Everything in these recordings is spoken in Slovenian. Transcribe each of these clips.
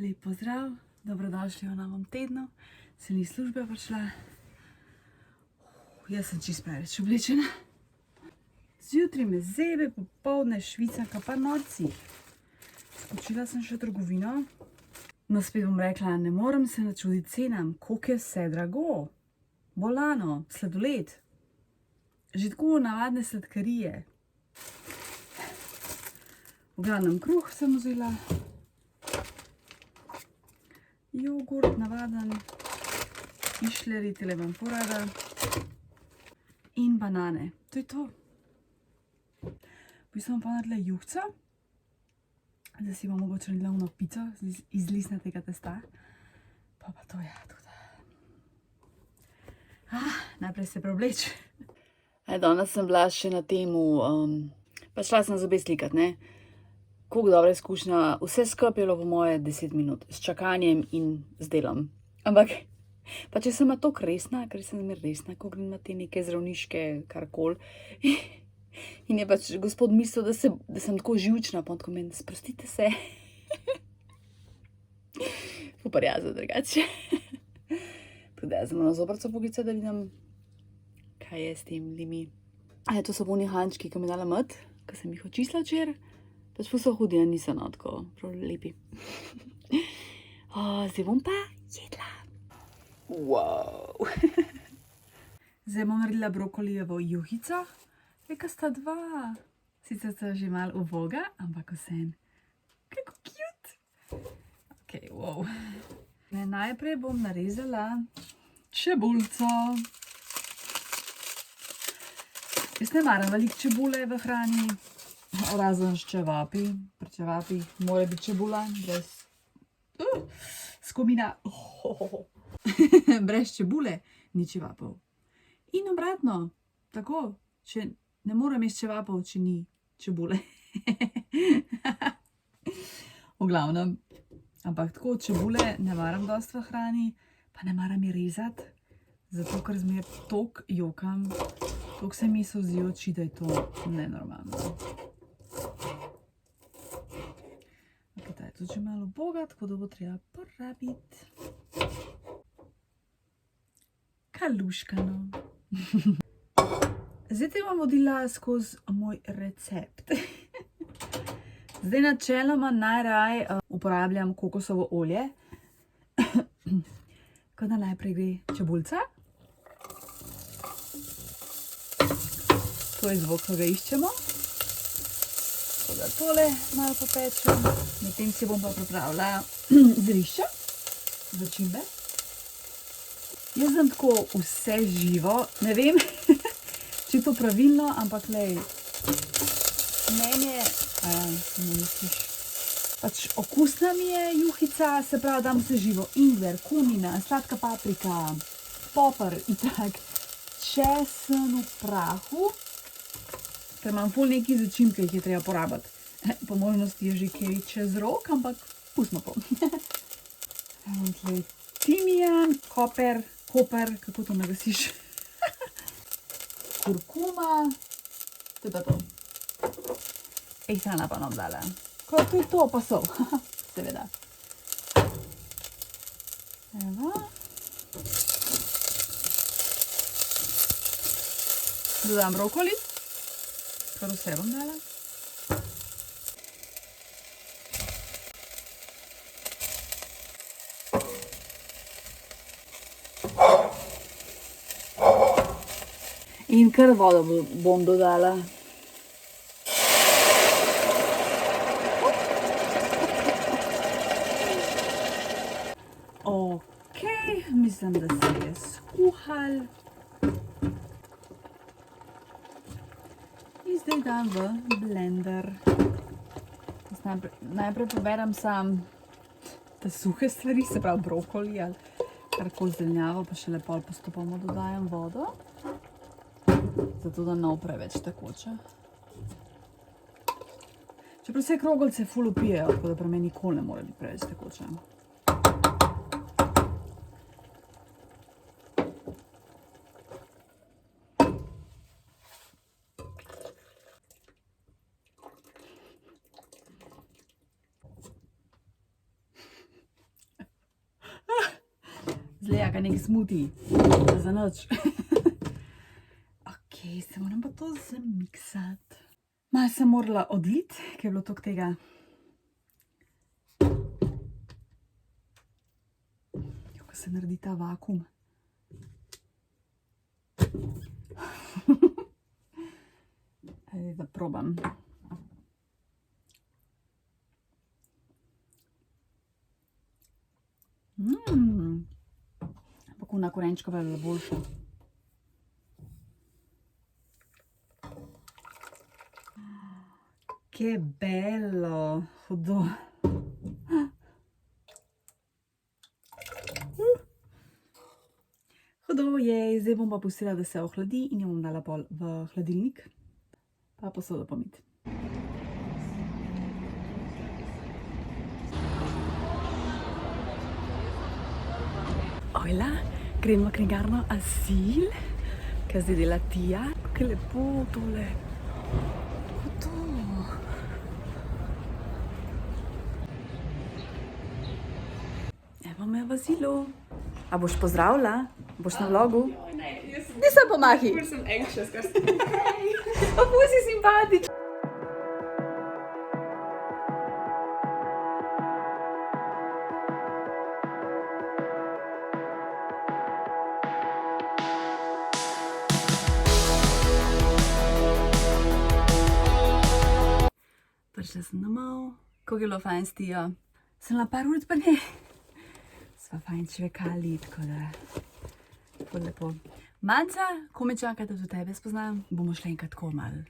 Lep pozdrav, dobrodošli v novem tednu. Se ni služba prišla. Jaz sem čisto preveč oblečena. Zjutraj me zebe, popoldne švicanka, pa norci. Skočila sem še v trgovino. No, spet bom rekla, ne morem se načuditi cenam, koliko je vse drago. Bolano, sladoled. Že tako navadne sladkarije. V glavnem kruh sem vzela. Jogurt, navaden. Išleri, tele vam porada. In banane. To je to. Potem sem pa naredila juhca. Zdaj si bom mogoče naredila ono pico iz listnatega testa. Pa to je. Najprej se preobleč. Danes sem bila še na temu, pa šla sem zobe slikat, ne. Koliko dobra izkušnja, vse skupaj je bilo po moje 10 minut, s čakanjem in z delom. Ampak, pa če sem toliko resna, ker sem zmer resna, ko grem na te neke zdravniške karkoli. In je pač gospod mislil, da sem tako živčna, pa on tako meni, sprostite se. Super jazda drugače. Tako da jaz sem na zobrco pogica, da vidim, kaj je s tem limi. To so boni hančki, ki mi dala mat, ki sem jih očistila včeraj. Pač pa so hudi, niso tako prav lepi. Zdaj bom pa jedla. Wow. Zdaj bom naredila brokolijevo juhico. Kaj sta dva. Sicer sta že malo uboga, ampak vseeno. Kako cute. Ok, wow. Najprej bom narezala čebulco. Jaz ne maram veliko čebule v hrani. Razen s čevapi. Pri čevapih mora biti čebula, brez skomina. Brez čebule ni čevapov. In obratno, tako, če ne morem jesti čevapov, če ni čebule. V glavnem, ampak tako čebule ne maram dosti v hrani, pa ne maram je rezati, zato ker zmer toliko jokam, toliko se mi solzi oči, da je to nenormalno. Ta je tudi že malo uboga, tako da bo treba porabiti kaluškano. Zdaj te bom vodila skozi moj recept. Zdaj načeloma najraje uporabljam kokosovo olje. Tako da najprej gre čebulca. To je zvok, ki ga iščemo. Tako da tole malo popečem. Medtem si bom pa pripravila zelišča, začimbe. Jaz sem tako vse živo, ne vem, če je to pravilno, ampak lej, meni je, pač okusna mi je juhica, se pravi, dam vse živo, ingver, kumina, sladka paprika, poper in tak, česen v prahu, ker imam ful nekaj začimb, ki jih je treba porabiti. Po možnosti je že kaj čez rok, ampak pustimo po. Imam tle timijan, koper, kako to nagasiš? Kurkuma, to je pa to. Ejtana pa nam dala. Ko to je to, pa sol, seveda. Evo. Dodam brokoli, kar vse bom dala. In kar vodo bom dodala. Ok, mislim, da se je skuhal. In zdaj dam v blender. Najprej poberem sam te suhe stvari, se pravi brokoli ali karkoli zelenjavo, pa šele pol postopoma dodajam vodo. Zato da ne bo preveč tekoča. Čeprav vse kroglice ful vpijejo, tako da pri meni nikoli ne more biti preveč tekoča. zleja, kaj nek smuti. Za noč. Ok, se moram pa to zamiksati. Malo sem morala odliti, ker je bilo toliko tega. Ko se naredi ta vakuum. Ajde, da probam. Ampak ona korenčkova je bila boljša. Che bello, hudo. Hudo je, zdaj bom pa pustila, da se ohladi in jo bom dala pol v hladilnik. Pa posodo pomiti. Ojla, grem v knjigarno Azil, kaj zdaj dela Tija. Kaj lepo tole. Hudo. Evo me v Azilu. A boš pozdravila? Boš na vlogu? Nisem pomahi. Ful sem anxious, ker sem... Kako si simpatična. Prišla sem domov. Kako je bilo fajn s Tijo? Sem na par uric pa ne. Sva fajn čvekali, tako da... Ful lepo. Manca, ko me čaka, da do tebe spoznam, bomo šli enkrat tako malo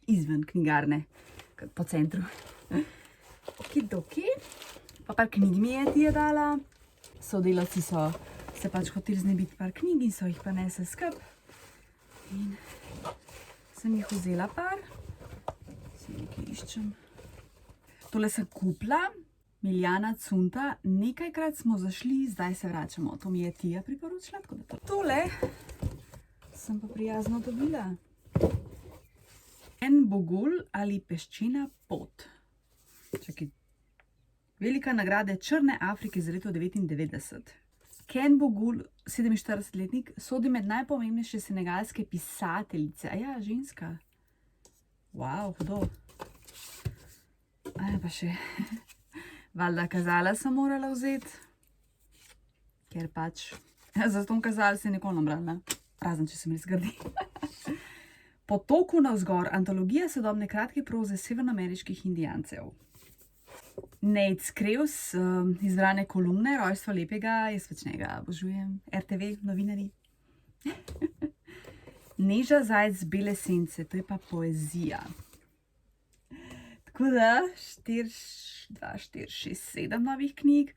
izven knjigarne, po centru. Okidoki. Pa par knjig mi je Tija dala. Sodelavci so se pač hoteli znebiti par knjig in so jih pa nesli skup. In sem jih vzela par. Se nekaj iščem. Tole sem kupila. Miljana Cunta. Nekajkrat smo zašli, zdaj se vračamo. To mi je Tija priporočila, tako da to. Tole sem pa prijazno dobila. En Bogul ali peščena pot. Čakaj. Velika nagrada Črne Afrike za leto 1999. Ken Bogul, 47-letnik, sodi med najpomembnejše senegalske pisateljice. A ja, ženska. Wow, hudo. Aj, pa še. Valjda kazala sem morala vzeti. Ker pač. Za to kazal se nikoli ne brala. Razen, če se mi zgrdi. Po toku navzgor, antologija sodobne kratke proze severnoameriških indijancev. Nate Crews, izbrane kolumne, Rojstvo lepega, jaz pač njega obožujem, RTV, novinarji. Neža Zajc bele sence, to je pa poezija. Tako da, 2, 4, 6, 7 novih knjig,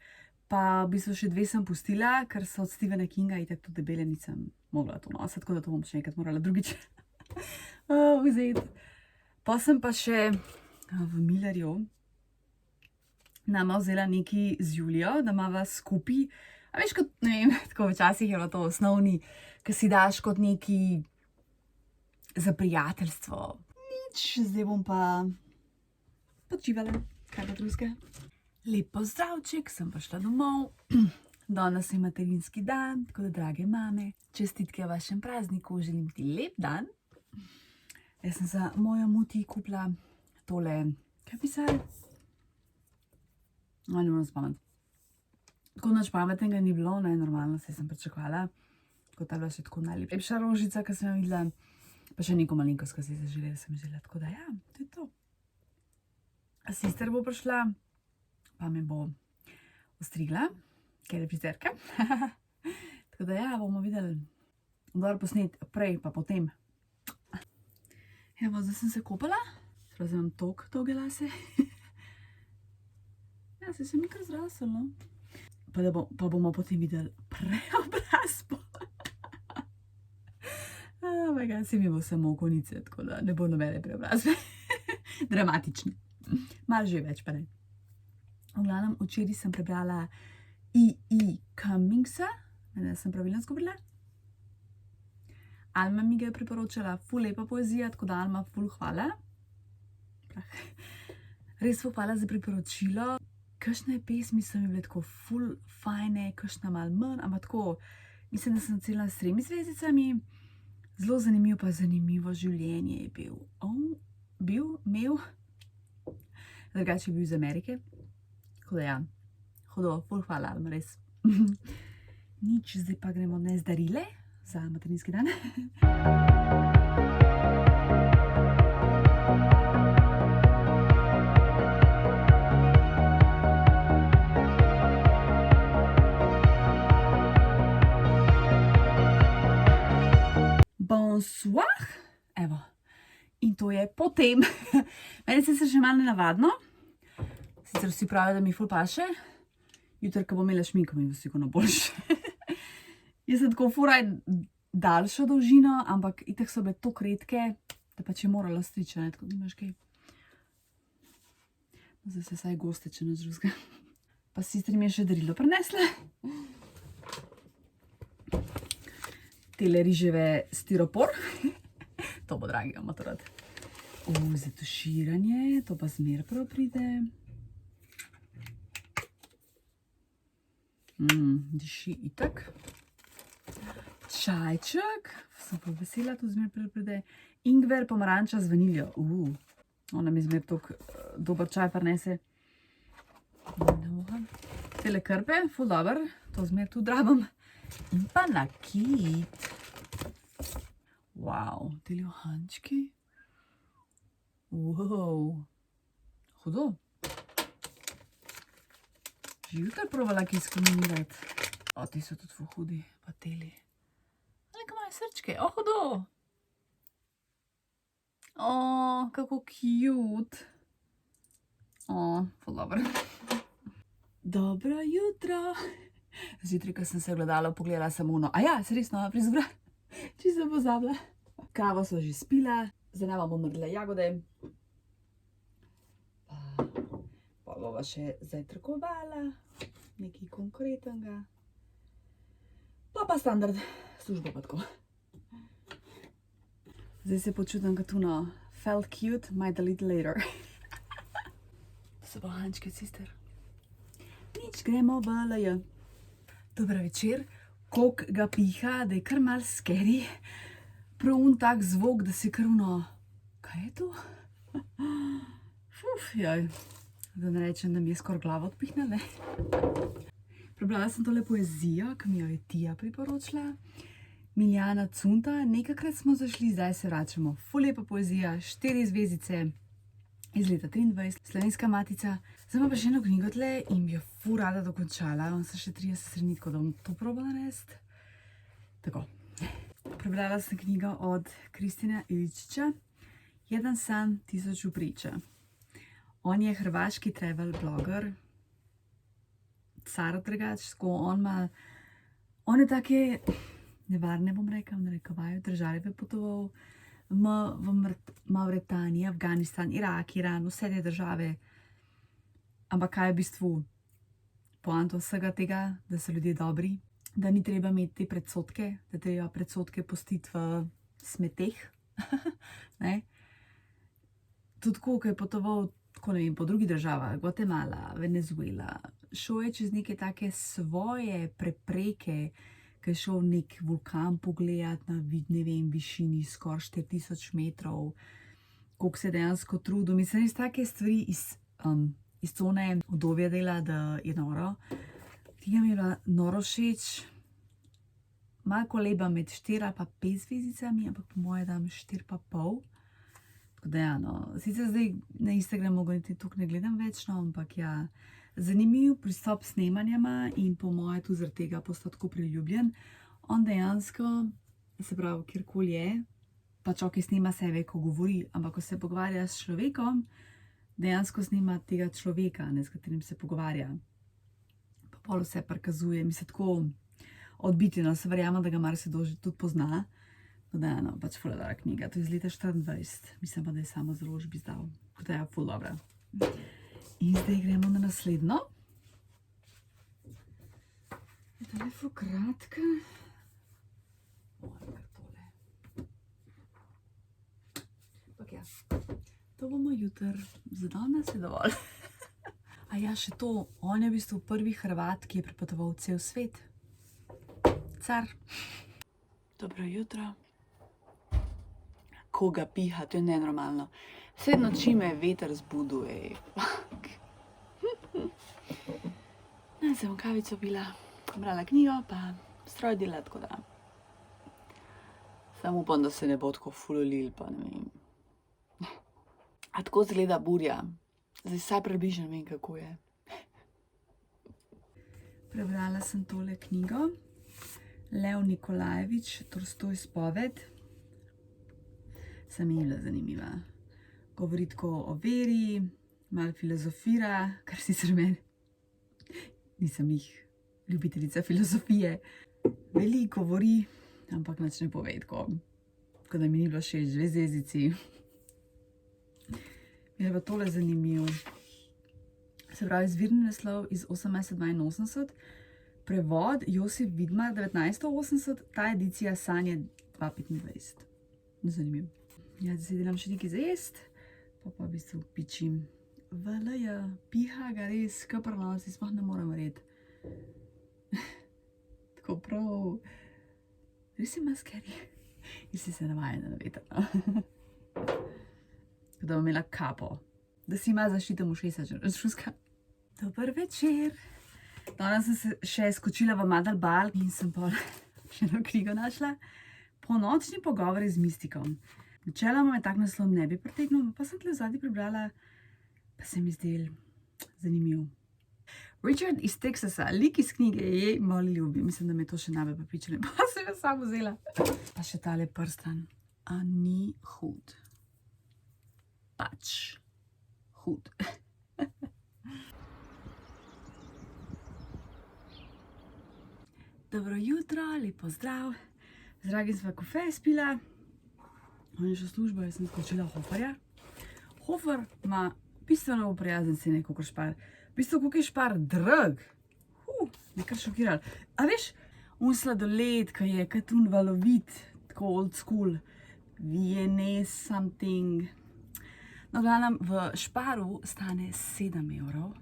pa v bistvu še 2 sem pustila, ker so od Stephena Kinga itak tudi debele, nisem mogla to nositi, tako da to bom še enkrat morala drugič vzeti. Pa sem pa še v Millerju nama vzela nekaj z Julijo, da imava skupaj. A veš, kot, ne vem, tako včasih je bilo to osnovni, ki si daš kot neki za prijateljstvo. Nič, zdaj bom pa počivala, kaj pa drugega. Lep pozdravček, sem pa šla domov. Danes je materinski dan, tako da, drage mame, čestitke v vašem prazniku, želim ti lep dan. Jaz sem za mojo muti kupila tole, kaj pisali? No, ne moram spomniti. Tako nič pametnega ni bilo, ne, normalno se sem pričakovala. Tako ta bila še tako najlepša rožica, ki sem jo videla. Pa še neko malenkost, ki se je zaželela, sem želela. Tako da, ja, to je to. Sister bo prišla, pa me bo ostrigla, ker je frizerka. Tako da, ja, bomo videli. Dobro posnet prej, pa potem. Evo, zdaj sem se kopala. Zdaj imam toge lase. Ja, se mi kar zrasel, no. Pa bomo potem videli preobrazbo. Mega, se mi bo samo konice, tako da ne bo nobene preobrazbe. Dramatične. Malo že več, pa ne. V glavnem, včeraj sem prebrala E.E. Cummingsa, da sem pravilno izgovorila. Alma mi ga je priporočala, ful lepa poezija, tako da Alma, ful hvala. Res ful hvala za priporočilo. kakšne pesmi so mi bile tako ful fajne, kakšna malo manj, ampak tako, mislim, da sem celila s 3 zvezdicami. Zelo zanimivo življenje je imel. Drugače je bil iz Amerike. Tako da ja, hudo, ful hvala, Alma, res. Nič, zdaj pa gremo odnesti darile za materinski dan. Bonsoir, evo, in to je potem. Meni se še malo nenavadno, sicer vsi pravijo, da mi ful paše, jutri, ko bom imela šminko, mi bo sigurno boljše. Jaz sem tako furaj daljšo dolžino, ampak itak so bile toliko redke, da pač je morala striči, ne, tako da imaš kaj. Zdaj se saj goste, če ne drugega. Pa sestri mi je še darilo prinesla. Tele riževe stiropor. To bo dragi, ima to rad. Za tuširanje, to pa zmer prav pride. Diši itak. Čajček, sem pa vesela, tu zmer prav pride. Ingver, pomaranča z vaniljo. Ona mi zmer tok dober čaj prinese. Tele krpe, ful dober, to zmer tu drabam. In pa nakit. Wow, teli ohančki. Wow, hudo. Že jutri provala kaj skombinirati. Ti so tudi ful hudi, pa teli. Ali kaj imajo srčke, hudo. Kako cute. Ful dobro. Dobro jutro. Zjutraj, ko sem se v gledalo pogledala samo ono. Se res nova frizura. Čisto sem pozabila. Kavo so že spila, zdaj nama bom naredila jagode. Pa bova še zajtrkovala, nekaj konkretnega. Pa standard, služba pa tako. Zdaj se počutim kot ono, felt cute, might a little later. To so bohančke, sister. Nič, gremo v LJ. Dober večer, koliko ga piha, da je kar malo scary. Prav tak zvok, da si kar ono, kaj je to? Jaj, da ne rečem, da mi je skoraj glavo odpihnila, ne? Prebrala sem tole poezijo, ki mi jo je Tija priporočila. Miljana Cunta, nekajkrat smo zašli, zdaj se vračamo. Ful lepa poezija, 4 zvezdice iz leta 23, Slovenska matica. Zdaj imam pa še eno knjigo tle in bi jo ful rada dokončala. Imam se še 30 strani, tako da bom to probala narediti. Tako. Prebrala sem knjigo od Kristina Iličića, Jedan san, 1000 priča. On je hrvaški travel blogger, car drugač, on je take nevarne, bom rekel, narekovaju, države bi potoval, v Mauretaniji, Afganistan, Irak, Iran, vse te države. Ampak kaj je v bistvu poanta vsega tega, da so ljudje dobri, da ni treba imeti te predsodke, da treba predsodke pustiti v smeteh. Tudi ko je potoval, tako ne vem, po drugih državah, Guatemala, Venezuela, šel je čez neke take svoje prepreke, ki je šel nek vulkan pogledat na, ne vem, višini skoraj 4000 metrov, koliko se je dejansko trudil. Mislim, res take stvari iz cone udobja dela, da je noro. Tega mi je bila noro všeč. Malo koleba med 4 pa 5 zvezdicami, ampak po moje dam 4,5. Tako da ja, no. Sicer zdaj na Instagramu ga niti tukaj ne gledam več, no, ampak ja, zanimiv pristop s snemanjama in po moje tu zaradi tega postal tako priljubljen. On dejansko, se pravi, kjerkoli je, pač okej snema sebe, ko govori, ampak ko se pogovarja s človekom, dejansko snema tega človeka, ne, s katerim se pogovarja. Pa pol vse prikazuje, mislim, tako odbitino, se verjamem, da ga marsikdo že tudi pozna. Da je no, pač ful dobra knjiga, to je iz leta 24, mislim pa, da je samo založbi izdal. Tako da je ful dobra. In zdaj gremo na naslednjo. Tale je ful kratka. Kar tole. Ampak ja, to bomo jutri, za danes je dovolj. A ja, še to, on je v bistvu prvi Hrvat, ki je prepotoval cel svet. Car. Dobro jutro. Koga piha, to je nenormalno. Vse noči me je veter zbudil, ej. Ne, sem kavico pila, brala knjigo, pa stroj dela, tako da. Samo upam, da se ne bo tako fulolil, pa ne vem. A tako izgleda burja. Zdaj vsaj približno vem, kako je. Prebrala sem tole knjigo. Lev Nikolajevič, Tolstoj spoved. Se mi je bila zanimiva. Govori tako o veri, malo filozofira, kar sicer meni. Nisem jih ljubiteljica filozofije. Veliko govori, ampak nič ne pove tako. Tako da mi ni bilo všeč, 2 zvezdici. Je pa tole zanimiv. Se pravi, izvirni naslov iz 1882, prevod Josip Vidmar 1980, ta edicija Sanje 2025. Zanimiv. Ja, zdaj delam še nekaj za jest, pa v bistvu pičim. VLJ, piha ga res, kaprno, si sploh ne morem verjeti. Tako prav. Res ima scary. Jaz si se navajena na veter, no. Da bom imela kapo, da si ima zaščitem ušesa, če razšuska. Dober večer. Danes sem se še skočila v Madalbal in sem pa še eno knjigo našla. Ponočni pogovori z mistikom. Načeloma me tak naslov ne bi pritegnil, pa sem tle zadnji prebrala, pa se mi zdel zanimiv. Richard iz Teksasa, lik iz knjige, jej, moli ljubi. Mislim, da me to še najbolj prepričali, pa sem jo samo vzela. Pa še tale prstan. A ni hud. Pač hud. Dobro jutro, lepo zdrav. Z Dragim sva kofe spila. On je šel v službo, jaz sem skočila Hoferja. Hofer ima bistveno prijazen cene, kakor Špar. V bistvu, kakor je Špar drag. Me kar šokiral. A veš, un sladoled, ki je katun valovit, tako old school. Viennese something. No, glavnem, v Šparu stane 7 €,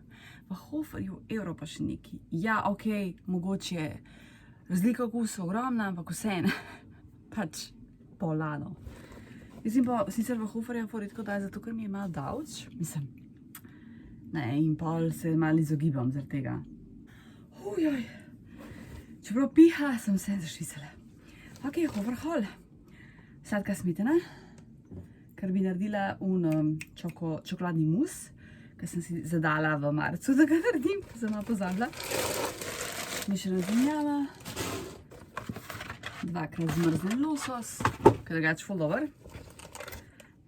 v Hoferju evro pa še neki. Ja, okej, mogoče razlika okusa ogromna, ampak vseeno, pač polano. Mislim pa, sicer v Hoferju ful redko daj, zato ker mi je malo davč, mislim, ne, in pol se malo izogibam zaradi tega. Ujoj, čeprav piha, sem se zašvicala. Ok, Hofer hall, sladka smetana. Ker bi naredila čokoladni mus, ki sem si zadala v marcu, da ga naredim, sem malo pozabila. Mešana zelenjava, 2-krat zmrznjen losos, ki je drugače ful dober.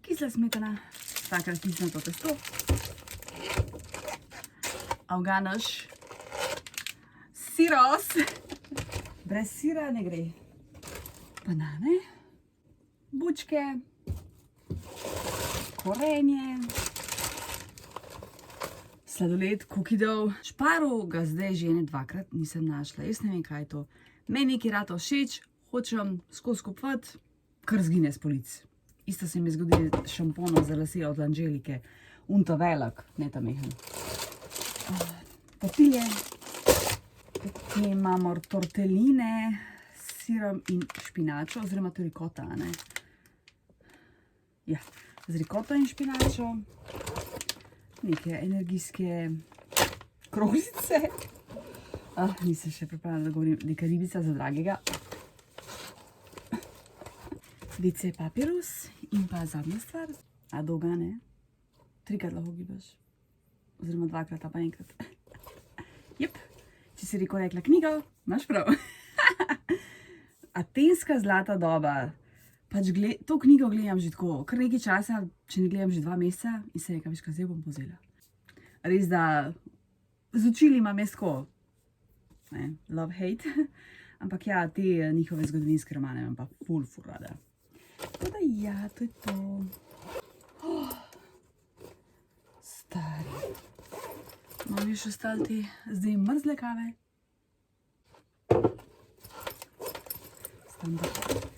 Kisla smetana, 2-krat kisnato testo. Avganaš, siros, brez sira ne gre. Banane, bučke, korenje, sladoled, kukidov. Šparu ga zdaj že 2-krat nisem našla, jaz ne vem, kaj je to. Meni nekaj rata všeč, hočem skozi kupovati, kar zgine s polic. Isto se mi je zgodilo s šamponom za lase od Angelike. Ta velik, ne ta mehen. Papilje, potem imamo torteline s sirom in špinačo, oziroma to je rikota, a ne? Ja. Z rikoto in špinačo, neke energijske kroglice. Nisem še pripravila, da govorim, neka ribica za Dragega. DC papirus in pa zadnja stvar. A dolga, ne? 3-krat lahko gibaš. Oziroma 2-krat, a pa 1-krat. Jep, če si rekel rekla knjigo, imaš prav. Atenska zlata doba. Pač to knjigo gledam že tako, kar nekaj časa, če ne gledam že 2 meseca in se nekaj veš, kaj zdaj bom povzela. Res, da z očili imam jaz tako, love, hate, ampak ja, te njihove zgodovinske romane imam pa ful rada. Tako da ja, to je to. Stari. Imam še ostali te zdaj mrzle kave. Standard.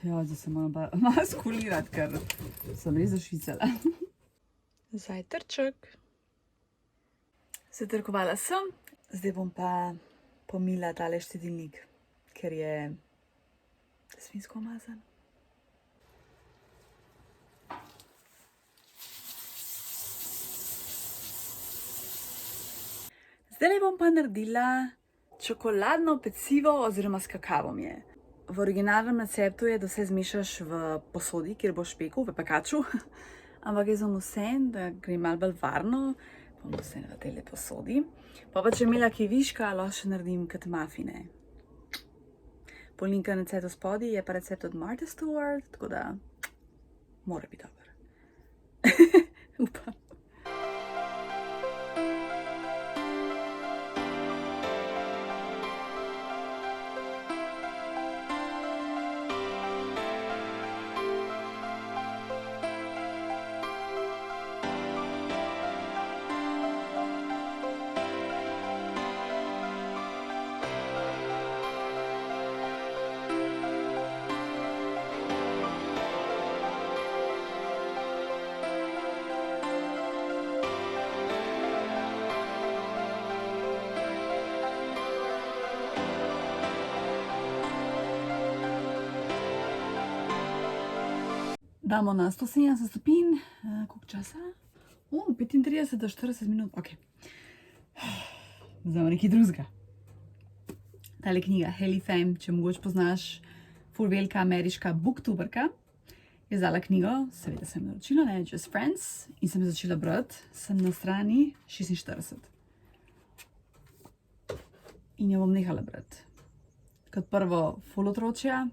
Ja, zdaj se moram pa malo skulirati, ker sem res zašvicala. Zajtrček. Zatrkovala sem, zdaj bom pa pomila tale štedilnik, ker je svinjsko umazan. Zdaj bom pa naredila čokoladno pecivo oziroma s kakavom je. V originalnem receptu je, da vse zmešaš v posodi, kjer boš pekel, v pekaču. Ampak jaz bom vseeno, da gre malo bolj varno, bom vseeno v tejle posodi. Pa če imela kaj viška, lahko še naredim kot mafine. Po linku na recept spodaj je pa recept od Martha Stewart, tako da mora biti dober. Upam. Damo na 170 stopinj, koliko časa? 35 do 40 minut, ok. Zdaj nekaj drugega. Tale knjiga, Hailey Pham, če mogoče poznaš, ful velika ameriška booktuberka, je izdala knjigo, seveda sem naročila, ne, Just Friends, in sem začela brati, sem na strani 46. In jo bom nehala brati. Kot prvo, ful otročja,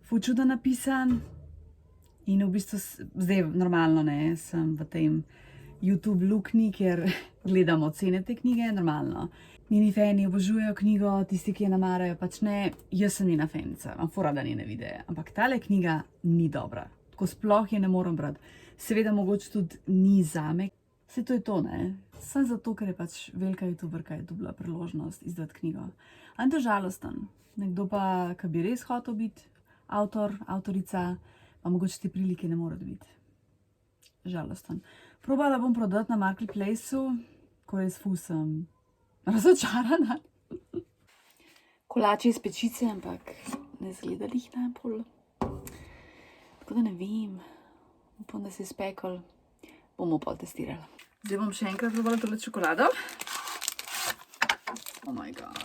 ful čudno napisan, in v bistvu zdaj normalno, ne, sem v tem YouTube luknji, kjer gledam ocene te knjige, normalno. Njeni fani obožujejo knjigo, tisti, ki je namarajo, pač ne, jaz sem njena fanica, imam ful rada njene videe, ampak tale knjiga ni dobra, tako sploh je ne morem brati. Seveda mogoče tudi ni zame, vse to je to, ne, sem zato, ker je pač velika youtuberka je dobila priložnost izdati knjigo. Ampak to je žalosten, nekdo pa, ki bi res hotel biti avtor, avtorica, pa mogoče te prilike ne more dobiti. Žalosten. Probala bom prodati na Marketplaceu, ko res ful sem razočarana. Kolači iz pečice, ampak ne zgleda jih najbolj. Tako da ne vem, upam, da se je spekel, bomo pa testirali. Zdaj bom še enkrat probala tole čokolado. Oh my god.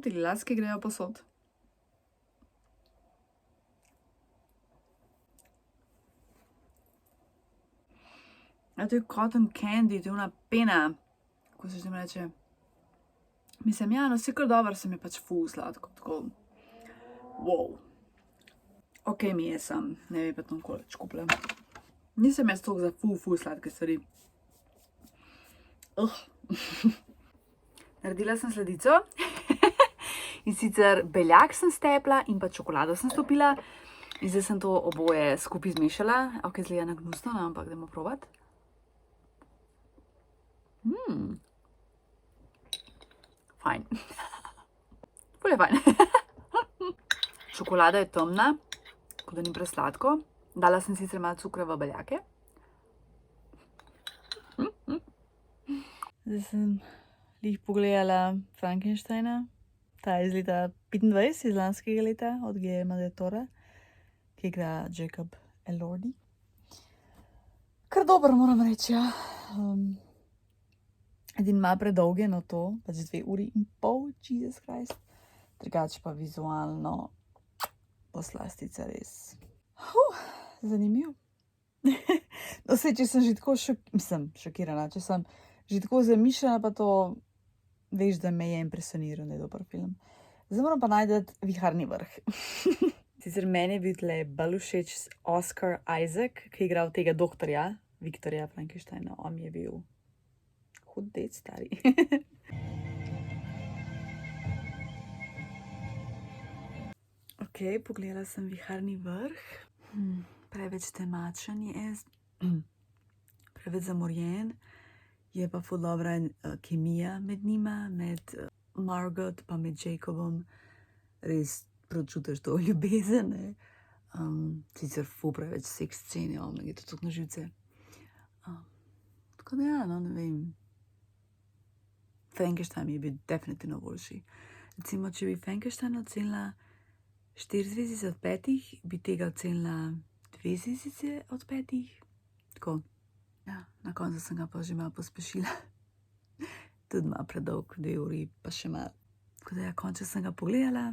Ti laski grejo posod. To je cotton candy, to je ona pena, kako se že reče. Mislim, ja, no, vse kar dobro, sem je pač ful sladko, tako. Wow. Ok, mi je sem, ne vem pa tam koleč kupila. Nisem jaz toliko za ful sladke stvari. Naredila sem sladico. In sicer beljak sem stepla in pa čokolado sem stopila. In zdaj sem to oboje skupaj zmešala. Ok, zgleda nagnusno, ampak dajmo probati. Fajn. Ful je fajn. Čokolada je temna, tako da ni presladko. Dala sem sicer malo cukra v beljake. Zdaj sem lih pogledala Frankensteina. Ta je iz leta 25, iz lanskega leta, od Guillerma del Tora, ki igra Jacob Elordi. Kar dober, moram reči, ja. Edin malo predolg je, no to, pač 2 uri in pol, Jesus Christ. Drugače pa vizualno poslastica res. Zanimiv. No, saj, če sem že tako šokirana, če sem že tako zamišljena, pa to veš, da me je impresioniral, da je dober film. Zdaj moram pa najti Viharni vrh. Sicer meni je bil tle bolj všeč Oscar Isaac, ki je igral tega doktorja, Viktorja Frankensteina. On mi je bil hud dec, stari. Ok, pogledala sem Viharni vrh. Preveč temačen je, preveč zamorjen. Je pa ful dobra kemija med njima, med Margot pa med Jacobom. Res pročutiš to ljubezen, ne. Sicer ful preveč seks scene, me gre to tako na živce. Tako da ja, no, ne vem. Frankenstein mi je bil definitivno boljši. Recimo, če bi Frankenstein ocenila 4 zvezdice od 5, bi tega ocenila 2 zvezdice od 5. Tako, ja, na koncu sem ga pa že malo pospešila. Tudi malo predolg, 2 uri, pa še malo. Tako da ja, končno sem ga pogledala,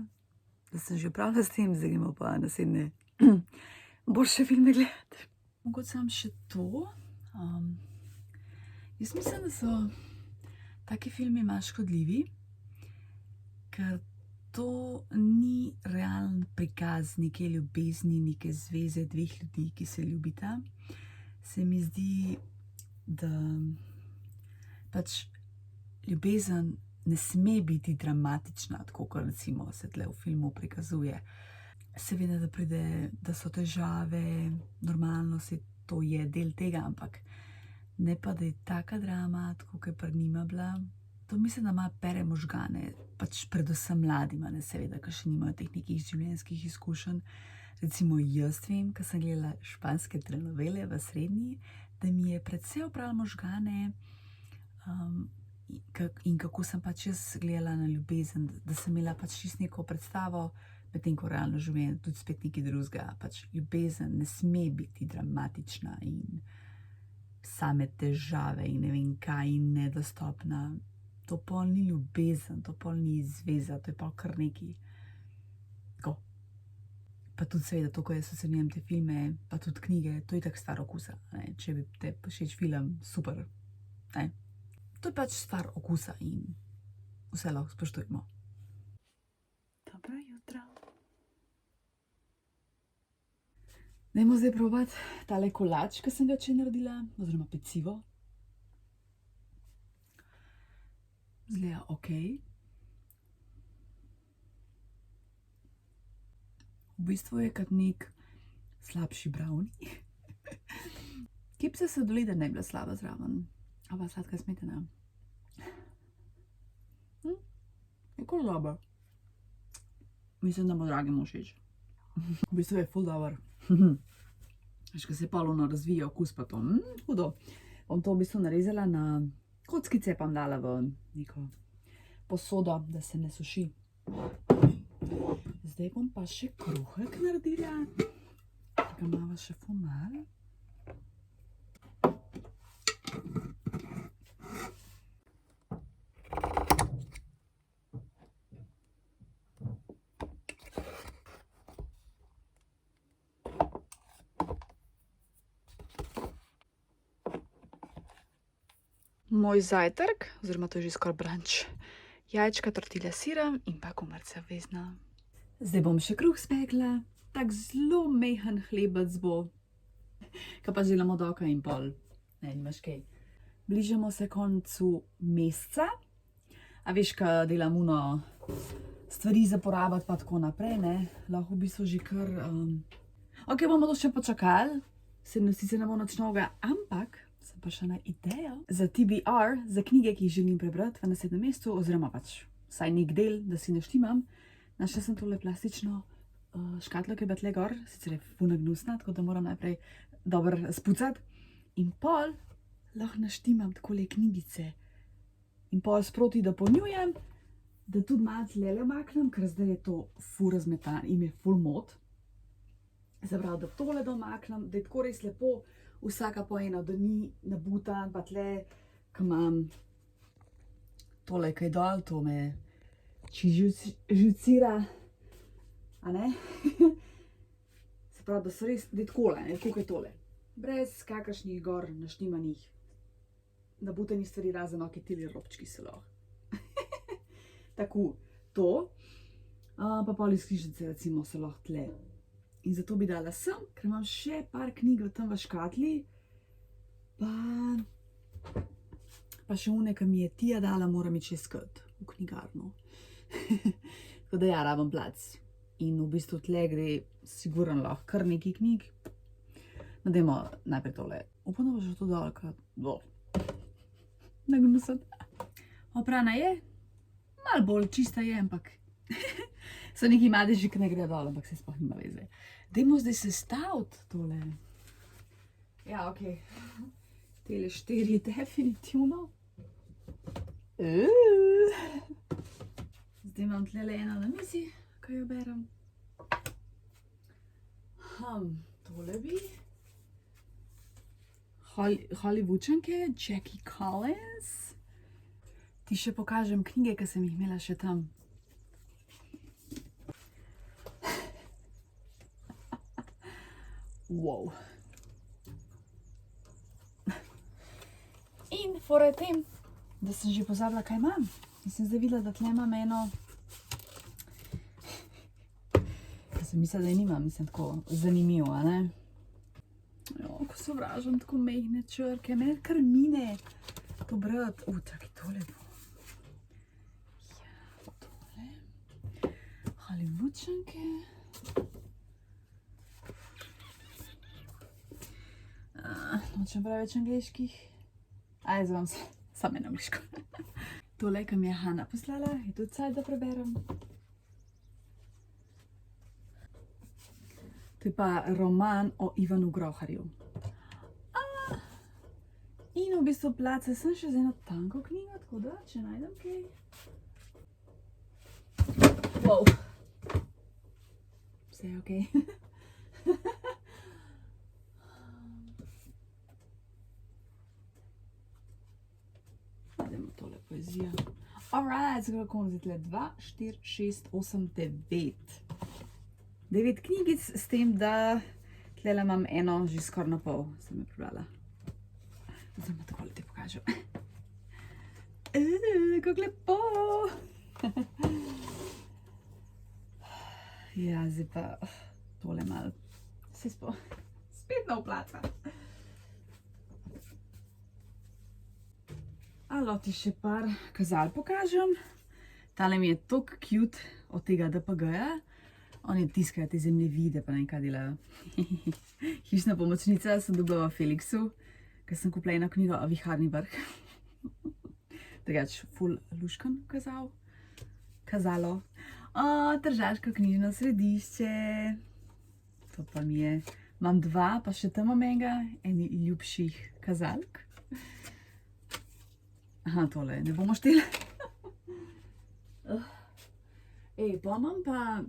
da sem že upravila s tem, zdaj gremo pa naslednje boljše filme gledati. Mogoče sam še to. Jaz mislim, da so taki filmi malo škodljivi, ker to ni realen prikaz neke ljubezni, neke zveze dveh ljudi, ki se ljubita. Se mi zdi, da pač ljubezen ne sme biti dramatična, tako kot recimo se tle v filmu prikazuje. Seveda, da so težave, normalno se to je del tega, ampak ne pa, da je taka drama, tako kot je pri njima bila. To mislim, da ima pere možgane, pač predvsem mladima, ne seveda, ker še nimajo teh nekih življenjskih izkušenj. Recimo jaz vem, ker sem gledala španske telenovele v srednji, da mi je predvsej opravila možgane in kako sem pač jaz gledala na ljubezen, da sem imela pač čisto neko predstavo, medtem ko realno življenje tudi spet nekaj drugega. Pač ljubezen ne sme biti dramatična in same težave in ne vem kaj in nedostopna. To pol ni ljubezen, to pol ni zveza, to je pol kar neki. Tako. Pa tudi seveda to, ko jaz ocenjujem te filme, pa tudi knjige, to je tak stvar okusa. Ne? Če bi te všeč film, super. Ne? To je pač stvar okusa in vse lahko spoštujemo. Dobro jutro. Dajmo zdaj probati tale kolač, ki sem ga če naredila, oziroma pecivo. Zgleda okej. V bistvu je kot nek slabši brownie. Kipsa sladoleda ne bi bila slaba zraven. Aba sladka smetana. Je kar dober. Mislim, da bo dragemu všeč. V bistvu je ful dober. Veš, ko se polno razvija okus pa to. Hudo. Bom to v bistvu narezala na kockice, pa bom dala v neko posodo, da se ne suši. Zdaj bom pa še kruhek naredila. Ga imava še ful malo. Moj zajtrk, oziroma to je že skoraj brunch. Jajčka, tortilla s sirom in pa kumarica vezna. Zdaj bom še kruh spekla. Tak zelo mehen hlebec bo. Kaj pa delamo do oka in pol. Ne, nimaš kaj. Bližamo se koncu meseca. A veš, kaj delam uno stvari za porabiti pa tako naprej, ne. Lahko v bistvu že kar... Ok, bomo to še počakali. Se sicer ne bo nič novega, ampak sem pa še na idejo za TBR, za knjige, ki jih želim prebrati v naslednjem mesecu, oziroma pač vsaj nek del, da si naštimam. Našla sem tole plastično škatlo, ki je bila tle gor, sicer je ful gnusna, tako da moram najprej dobro spucati. In pol lahko naštimam takole knjigice. In pol sproti dopolnjujem, da tudi malo tlele umaknem, ker zdaj je to ful razmetano in je ful mot. Se pravi, da tole domaknem, da je tako res lepo, vsaka po eno, da ni nabutan, pa tle, ko imam tole kaj dol, to me živcira, a ne? Se pravi, da so res, da je takole, ne, tako kaj tole. Brez kakršnih gor naštimanih nabutanih stvari, razen ok, tili robčki so lahko. Tako, to. Pa pol iz knjižnice recimo so lahko tle. In zato bi dala sem, ker imam še par knjig tam v škatli. Pa še une, ki mi je Tija dala, moram iti še iskat v knjigarno. Tako da ja, rabim plac. In v bistvu tle gre sigurno lahko kar nekaj knjig. No, dajmo najprej tole. Upam, da bo še to dol, ker... Nagnusen. Oprana je. Malo bolj čista je, ampak... So neki madeži, ki ne grejo dol, ampak se sploh nima veze. Dajmo zdaj sestaviti tole. Ja, ok. Tele 4 definitivno. Zdaj imam tlele eno na mizi, ko jo berem. Tole bi. Hollywoodčanke, Jackie Collins. Ti še pokažem knjige, ki sem jih imela še tam. Wow. In fora je tem, da sem že pozabila, kaj imam. In sem zdaj videla, da tle imam eno. Kaj sem mislila, da je nimam, mislim tako zanimivo, a ne? Jo, ko sovražam tako mehne črke, mene kar mine to brati. Čakaj, tole bo. Ja, tole. Hollywoodčanke. Nočem preveč angliških. Zdaj vam samo eno angliško. Tole, ki mi je Hanna poslala, je tudi cajt, da preberem. To je pa roman o Ivanu Groharju. In v bistvu place sem še z eno tanko knjigo, tako da, če najdem kaj. Wow. Vse je okej. Dajmo tole poezijo. Alright, zdaj kako bom zdaj 2, 4, 6, 8, 9. 9 knjigic, s tem, da tlele imam eno že skoraj na pol, sem jo prebrala. Zdaj me takole ti pokažem. Kako lepo! Ja, zdaj pa tole malo se spet nov placa. Alo, ti še par kazal pokažem. Tale mi je toliko cute od tega DPG-ja. Oni tiskajo te zemljevide, pa nekaj delajo. Hišna pomočnica sem dobila v Felixu, ker sem kupila eno knjigo o Viharni vrh. Drugač, ful luškan kazalo. Tržaško knjižno središče. To pa mi je. Imam 2, pa še tam imam enega, eni ljubših kazalk. Aha, tole ne bomo šteli. Pa imam pa,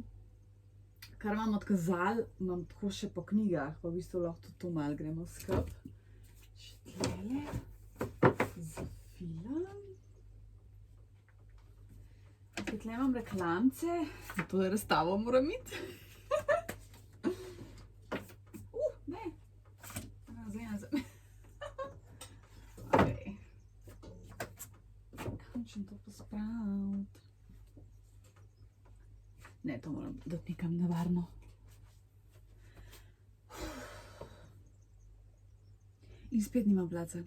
kar imam od kazal, imam tako še po knjigah, pa v bistvu lahko tudi to malo gremo skup. Še tlele, za film. Tle imam reklamce, to je razstavo moram iti. Ne, zdaj. Kam to pospraviti? Ne, to moram dati nekam na varno. In spet nimam placa.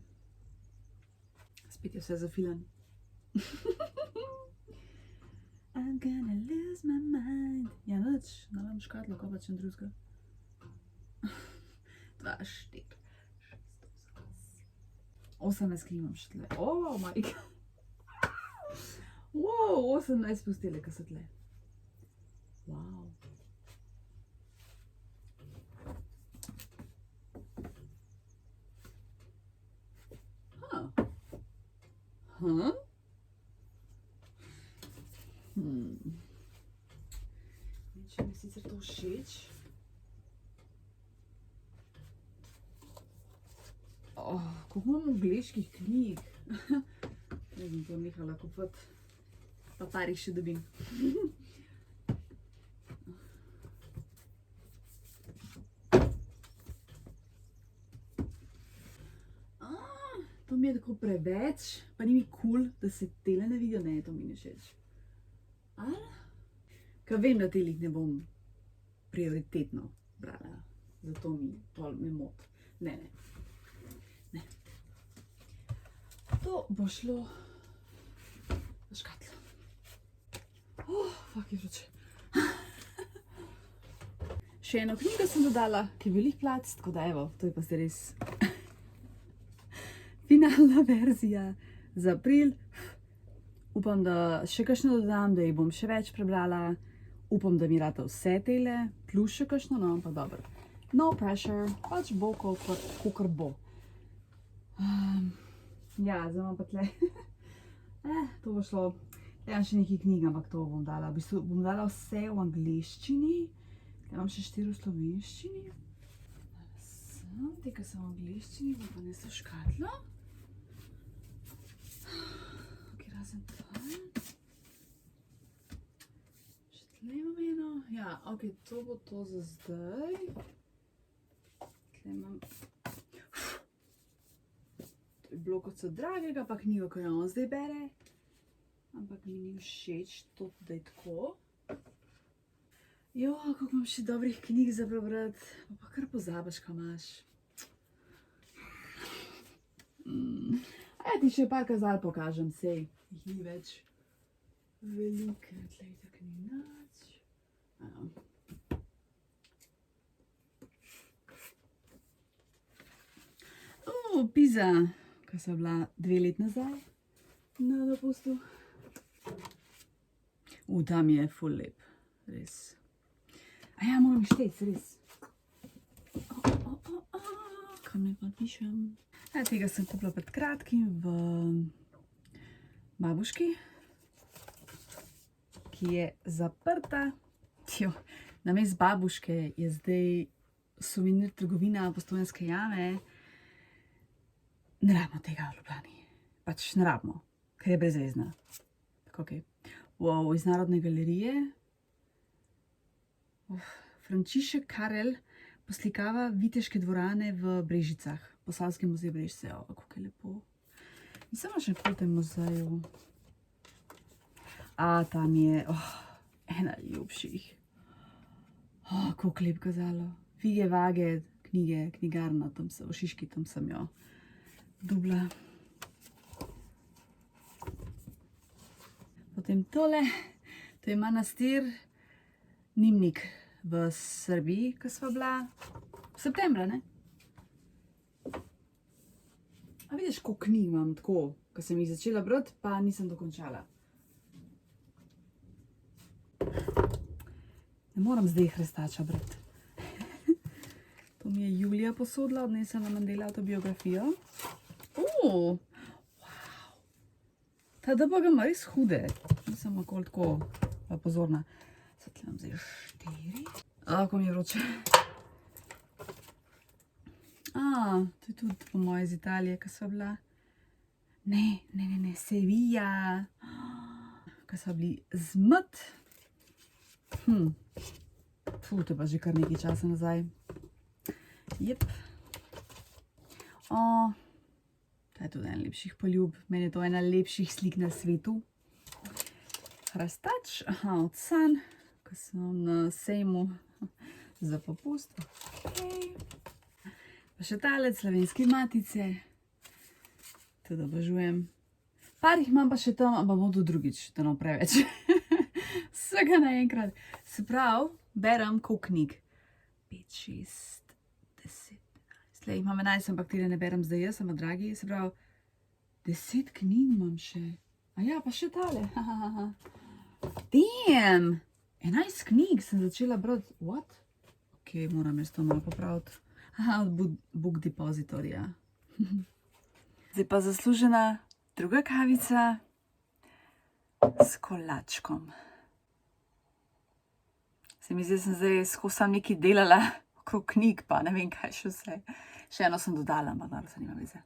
Spet je vse zafilan. I'm gonna lose my mind. Ja, nič, nalam škatlo, ko pa čem drugega. 2, 4, 6, 8. 18 knjig imam še tle. Oh my god. Wow, 18 pustile, ko so tle. Wow. Če mi sicer to všeč. Koliko imam angleških knjig. Ne bom to nehala kupiti. Pa parih še dobim. To mi je tako preveč, pa ni mi cool, da se tele ne vidijo. Ne, to mi ne všeč. Ker vem, da telih ne bom prioritetno brala. Zato me mot. Ne. To bo šlo v škatlo. Fak je vroče. Še eno knjigo sem dodala, ki je velik plac, tako da evo, to je pa zdaj res finalna verzija za april. Upam, da še kakšno dodam, da jih bom še več prebrala. Upam, da mi rata vse tele, plus še kakšno, no, ampak dobro. No pressure, pač bo, kakor bo. Ja, zdaj imam pa tle. To bo šlo. Tle imam še nekaj knjig, ampak to bom dala. V bistvu bom dala vse v angleščini. Tle imam še 4 v slovenščini. Te, ki so v angleščini, bom pa nesla škatlo. Ok, razen to. Še tle imam eno. Ja, ok, to bo to za zdaj. Tle imam... To je bilo kot so dragega, pa knjigo, ko jo on zdaj bere. Ampak mi ni všeč to, da je tako. Jo, koliko imam še dobrih knjig za prebrati. Pa kar pozabiš, kaj imaš. A ja, ti še par kazal pokažem, sej. Jih ni več velike. Tle je tak ni nač. Pisa. Ko so bila 2 let nazaj na dopustu. Tam je ful lep, res. A ja, moram šteti, res. Kam ne pa pišem? Ja, tega sem kupila pred kratkim v babuški, ki je zaprta. Namesto babuške je zdaj suvenir trgovina Postojnske jame. Ne rabimo tega v Ljubljani. Pač ne rabimo, ker je brezvezna. Tako, ok. Wow, iz Narodne galerije. Frančišek Karel poslikava Viteške dvorane v Brežicah. Posavski muzej Brežice. Kako je lepo. Nisem še v tem muzeju. Tam je ena ljubših. Kako lep kazalo. Fige, vage, knjige, knjigarna, tam so, v Šiški, tam sem jo dubla. Potem tole, to je manastir Nimnik v Srbiji, ko sva bila v septembra, ne? A vidiš, koliko knjig imam tako, ko sem jih začela brati, pa nisem dokončala. Ne moram zdaj Hrestača brati. To mi je Julija posodila, odnesla na Mandela autobiografijo. Wow. Ta DBG ima res hude. Nisem okoli tako pozorna. Zdaj imam zdaj 4. Ko mi je vroče. To je tudi po moje iz Italije, ko sva bila. Ne, Sevilla. Ko sva bili zmet. To je pa že kar nekaj časa nazaj. Jep. To je tudi en lepših poljub. Meni je to ena lepših slik na svetu. Hrestač, od San, ko sem na sejmu za popust. Pa še tale, Slovenske matice. Tudi obožujem. Par jih imam pa še tam, ampak bom tudi drugič, da ne preveč. Vsega naenkrat. Se pravi, berem koliko knjig. 5, 6, 10. Tle jih imam 11, ampak tile ne berem zdaj jaz, samo dragi. Se pravi, 10 knjig imam še. A ja, pa še tale. Damn! 11 knjig sem začela brati. What? Ok, moram jaz to malo popraviti. Od Book Depositorija. Zdaj pa zaslužena druga kavica s kolačkom. Se mi zdi, da sem zdaj skozi sam nekaj delala okrog knjig, pa ne vem kaj še vse. Še eno sem dodala, ampak dobro se nima veze.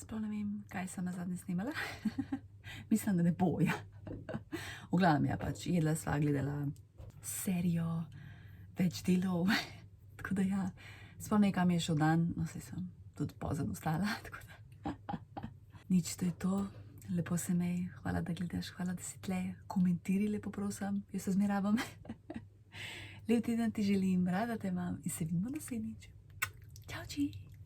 Sploh ne vem, kaj sem nazadnje snimala. Mislim, da ne bo, ja. V glavnem, ja, pač jedla sva, gledala serijo, več delov. Tako da ja, sploh ne, kam je šel dan, no saj sem tudi pozno vstala, tako da. Nič, to je to. Lepo se mej, hvala, da gledaš, hvala, da si tle. Komentiri, lepo prosim, jaz se zmerabam. Lep teden ti želim, rada te imam in se vidimo naslednjič. Čau, či!